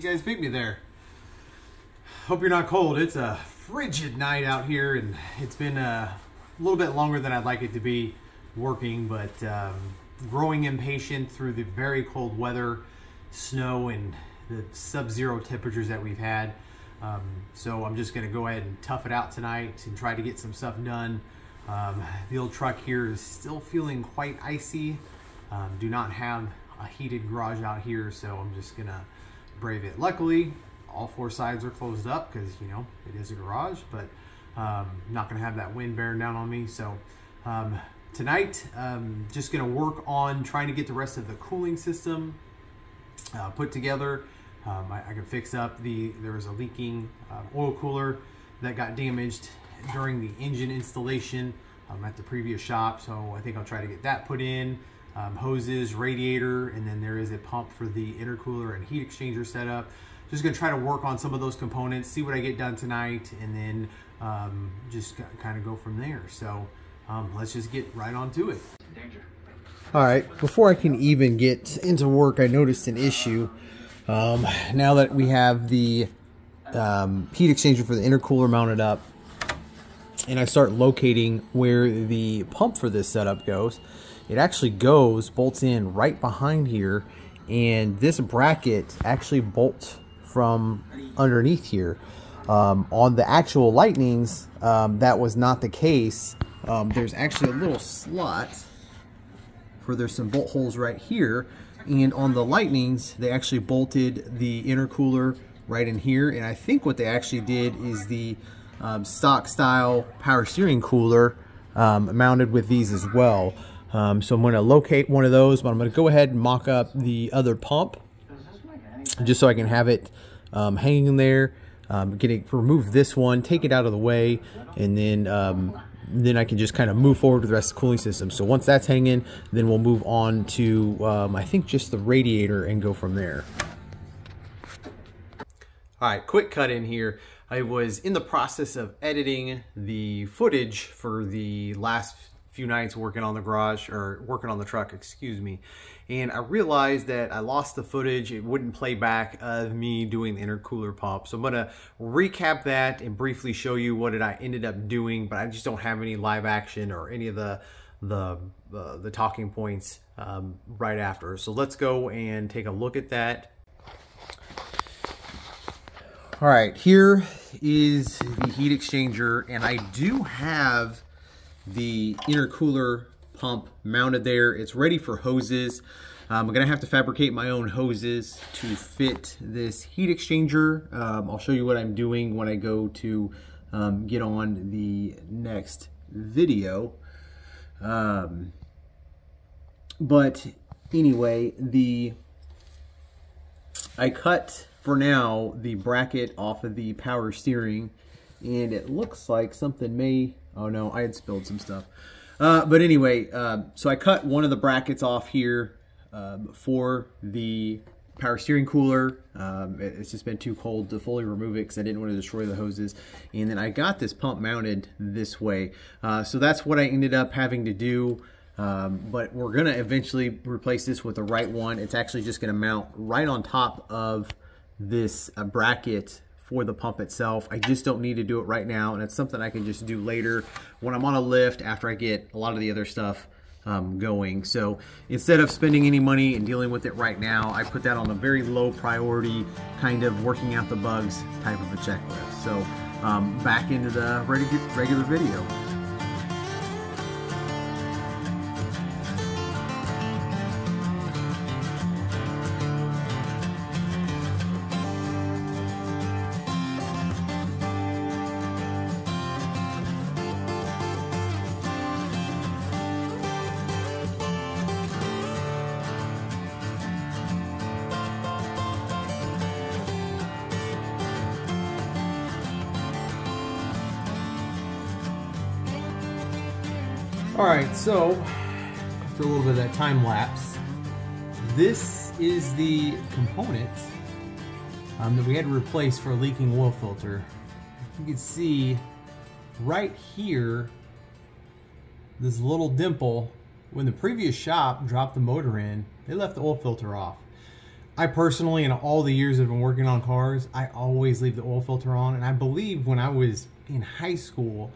guys beat me there. Hope you're not cold. It's a frigid night out here, and it's been a little bit longer than I'd like it to be working, but growing impatient through the very cold weather, snow, and the sub-zero temperatures that we've had. So I'm just going to go ahead and tough it out tonight and try to get some stuff done. The old truck here is still feeling quite icy. Do not have a heated garage out here, so I'm just going to brave it. Luckily, all four sides are closed up because, you know, it is a garage, but I'm not going to have that wind bearing down on me. So tonight, just going to work on trying to get the rest of the cooling system put together. I can fix up there was a leaking oil cooler that got damaged during the engine installation at the previous shop, so I think I'll try to get that put in. Hoses, radiator, and then there is a pump for the intercooler and heat exchanger setup. Just gonna try to work on some of those components, see what I get done tonight, and then just kind of go from there. So let's just get right on to it. All right, before I can even get into work, I noticed an issue. Now that we have the heat exchanger for the intercooler mounted up, and I start locating where the pump for this setup goes, it actually bolts in right behind here, and this bracket actually bolts from underneath here. On the actual Lightnings, that was not the case. There's actually a little slot there's some bolt holes right here, and on the Lightnings they actually bolted the intercooler right in here, and I think what they actually did is the stock style power steering cooler mounted with these as well. So I'm going to locate one of those, but I'm going to go ahead and mock up the other pump just so I can have it hanging in there. Remove this one, take it out of the way, and then I can just kind of move forward with the rest of the cooling system. So once that's hanging, then we'll move on to I think just the radiator and go from there. All right, quick cut in here. I was in the process of editing the footage for the last few nights working on the garage, or working on the truck, excuse me, and I realized that I lost the footage. It wouldn't play back of me doing the intercooler pump. So I'm gonna recap that and briefly show you what I ended up doing, but I just don't have any live action or any of the talking points right after. So let's go and take a look at that. All right, here is the heat exchanger, and I do have the intercooler pump mounted there. It's ready for hoses. I'm gonna have to fabricate my own hoses to fit this heat exchanger. I'll show you what I'm doing when I go to get on the next video. But anyway, I cut for now the bracket off of the power steering, and it looks like something may, oh no, I had spilled some stuff. But anyway, so I cut one of the brackets off here for the power steering cooler. It's just been too cold to fully remove it because I didn't want to destroy the hoses. And then I got this pump mounted this way. So that's what I ended up having to do. But we're going to eventually replace this with the right one. It's actually just going to mount right on top of this bracket for the pump itself. I just don't need to do it right now, and it's something I can just do later when I'm on a lift after I get a lot of the other stuff going. So instead of spending any money and dealing with it right now, I put that on a very low priority, kind of working out the bugs type of a checklist. So back into the regular video. All right, so after a little bit of that time lapse, this is the component that we had to replace for a leaking oil filter. You can see right here, this little dimple. When the previous shop dropped the motor in, they left the oil filter off. I personally, in all the years I've been working on cars, I always leave the oil filter on. And I believe when I was in high school,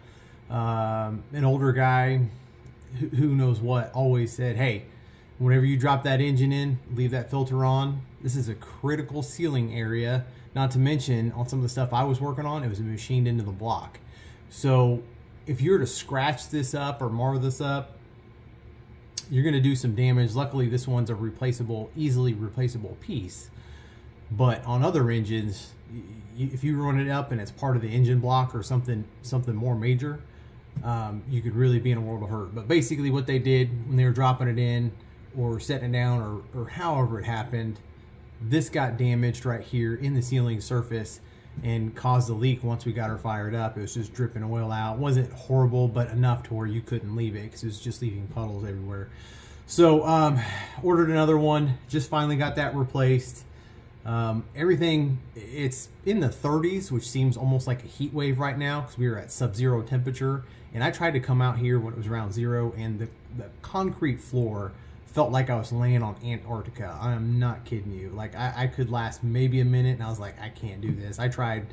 an older guy, who knows what, always said, hey, whenever you drop that engine in, leave that filter on. This is a critical sealing area. Not to mention, on some of the stuff I was working on, it was machined into the block. So if you were to scratch this up or mar this up, you're going to do some damage. Luckily, this one's a replaceable, easily replaceable piece. But on other engines, if you run it up and it's part of the engine block or something more major, you could really be in a world of hurt. But basically what they did when they were dropping it in or setting it down or however it happened, this got damaged right here in the sealing surface and caused a leak. Once we got her fired up, it was just dripping oil out. It wasn't horrible, but enough to where you couldn't leave it because it was just leaving puddles everywhere. So ordered another one, just finally got that replaced. Everything, it's in the 30s, which seems almost like a heat wave right now because we were at sub-zero temperature. And I tried to come out here when it was around zero, and the concrete floor felt like I was laying on Antarctica. I am not kidding you. Like I could last maybe a minute, and I was like, I can't do this. I tried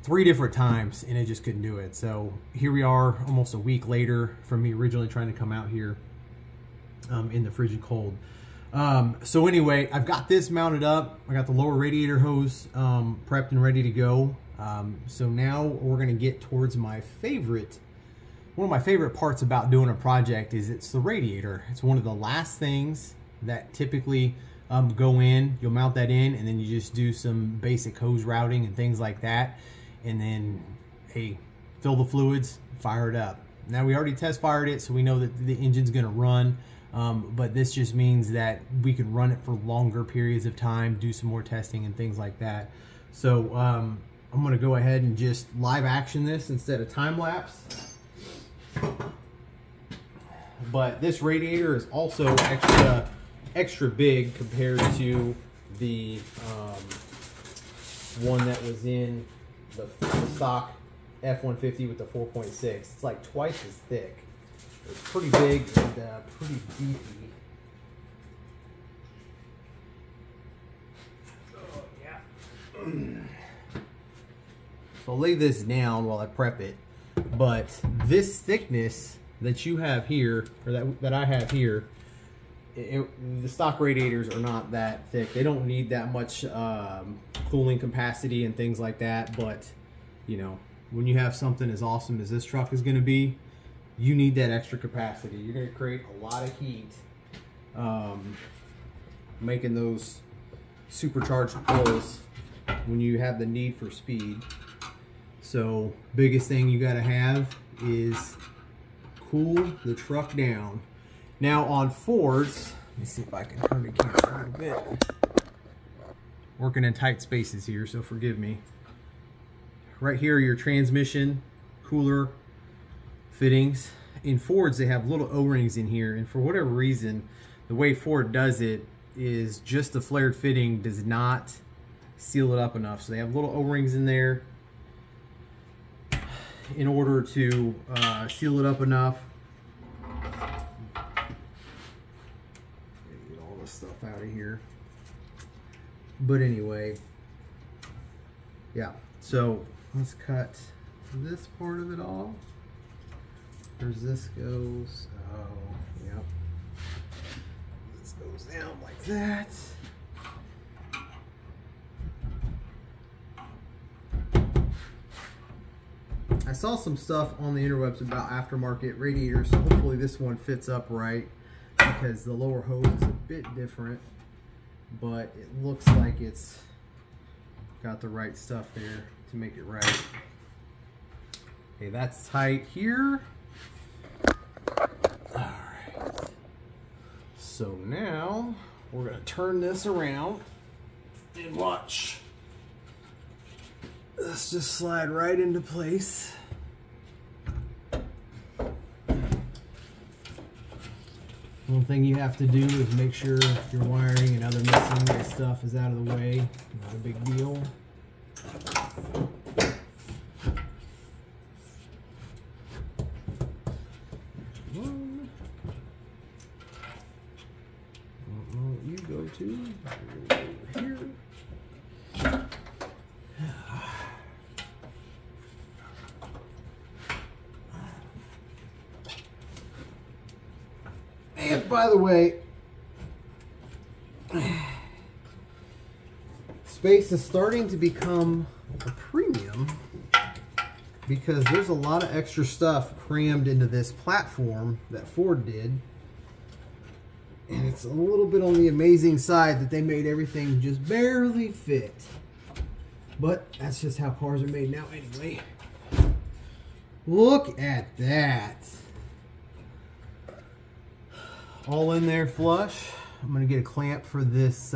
3 different times and I just couldn't do it. So here we are almost a week later from me originally trying to come out here in the frigid cold. So anyway, I've got this mounted up. I got the lower radiator hose prepped and ready to go. So now we're gonna get towards my favorite. One of my favorite parts about doing a project is it's the radiator. It's one of the last things that typically go in. You'll mount that in, and then you just do some basic hose routing and things like that. And then, hey, fill the fluids, fire it up. Now we already test fired it, so we know that the engine's gonna run. But this just means that we can run it for longer periods of time, do some more testing and things like that. So I'm gonna go ahead and just live action this instead of time lapse. But this radiator is also extra big compared to the one that was in the stock F-150 with the 4.6. It's like twice as thick. It's pretty big and pretty beefy. Oh, yeah. So I'll lay this down while I prep it. But this thickness that you have here, or that I have here, the stock radiators are not that thick. They don't need that much cooling capacity and things like that. But, you know, when you have something as awesome as this truck is going to be, you need that extra capacity. You're going to create a lot of heat making those supercharged pulls when you have the need for speed. So biggest thing you got to have is cool the truck down. Now on Fords, let me see if I can turn the camera a little bit. Working in tight spaces here, so forgive me. Right here are your transmission cooler fittings. In Fords, they have little O-rings in here, and for whatever reason, the way Ford does it is just the flared fitting does not seal it up enough. So they have little O-rings in there in order to seal it up enough. Get all this stuff out of here. But anyway, yeah, so let's cut this part of it off. There's this goes, oh, yep. This goes down like that. I saw some stuff on the interwebs about aftermarket radiators, so hopefully this one fits up right because the lower hose is a bit different, but it looks like it's got the right stuff there to make it right. Okay, that's tight here. Alright, so now we're going to turn this around and watch. Let's just slide right into place. One thing you have to do is make sure your wiring and other miscellaneous stuff is out of the way. Not a big deal. One. I don't know what you go to. by the way, space is starting to become a premium because there's a lot of extra stuff crammed into this platform that Ford did. And it's a little bit on the amazing side that they made everything just barely fit. But that's just how cars are made now anyway. Look at that. All in there flush. I'm going to get a clamp for this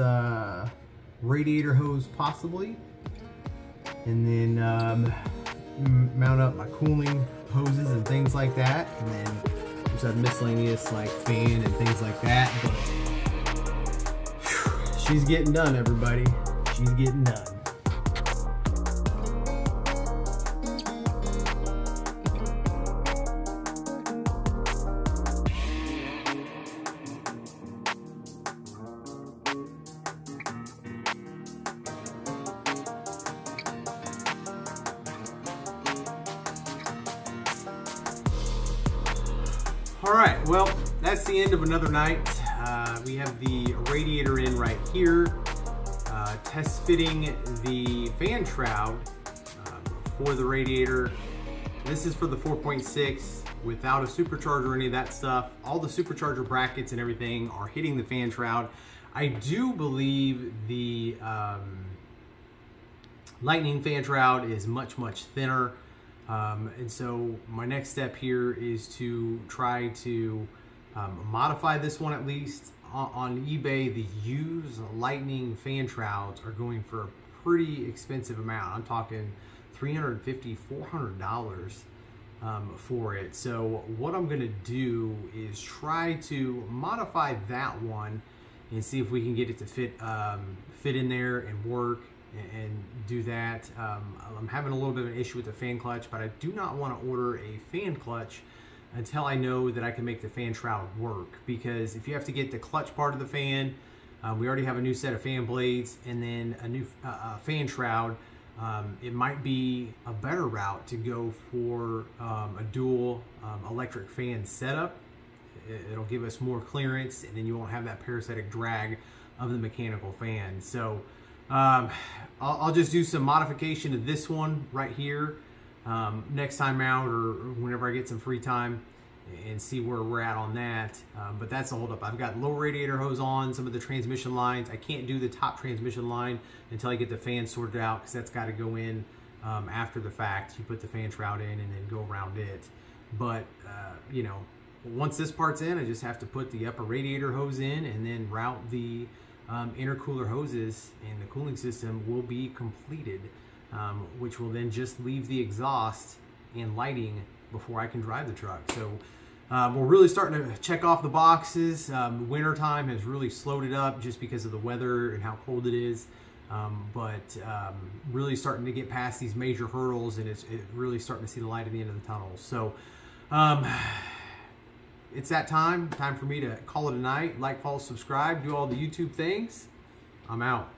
radiator hose possibly. And then mount up my cooling hoses and things like that. And then just have miscellaneous like fan and things like that. But whew, she's getting done, everybody. She's getting done. All right, well, that's the end of another night. We have the radiator in right here, test fitting the fan shroud for the radiator. This is for the 4.6 without a supercharger or any of that stuff. All the supercharger brackets and everything are hitting the fan shroud. I do believe the Lightning fan shroud is much, much thinner. And so my next step here is to try to modify this one at least. On eBay, the used Lightning fan shrouds are going for a pretty expensive amount. I'm talking $350, $400 for it. So what I'm going to do is try to modify that one and see if we can get it to fit in there and work and do that. I'm having a little bit of an issue with the fan clutch, but I do not want to order a fan clutch until I know that I can make the fan shroud work, because if you have to get the clutch part of the fan, we already have a new set of fan blades and then a new fan shroud. It might be a better route to go for a dual electric fan setup. It'll give us more clearance, and then you won't have that parasitic drag of the mechanical fan. So I'll just do some modification to this one right here next time out, or whenever I get some free time, and see where we're at on that. But that's a hold up. I've got low radiator hose on some of the transmission lines. I can't do the top transmission line until I get the fan sorted out, because that's got to go in after the fact. You put the fan shroud in and then go around it. But you know, once this part's in, I just have to put the upper radiator hose in and then route the intercooler hoses, and the cooling system will be completed, which will then just leave the exhaust and lighting before I can drive the truck. So we're really starting to check off the boxes. Winter time has really slowed it up just because of the weather and how cold it is. But really starting to get past these major hurdles, and it's really starting to see the light at the end of the tunnel. So it's that time for me to call it a night. Like, follow, subscribe, do all the YouTube things. I'm out.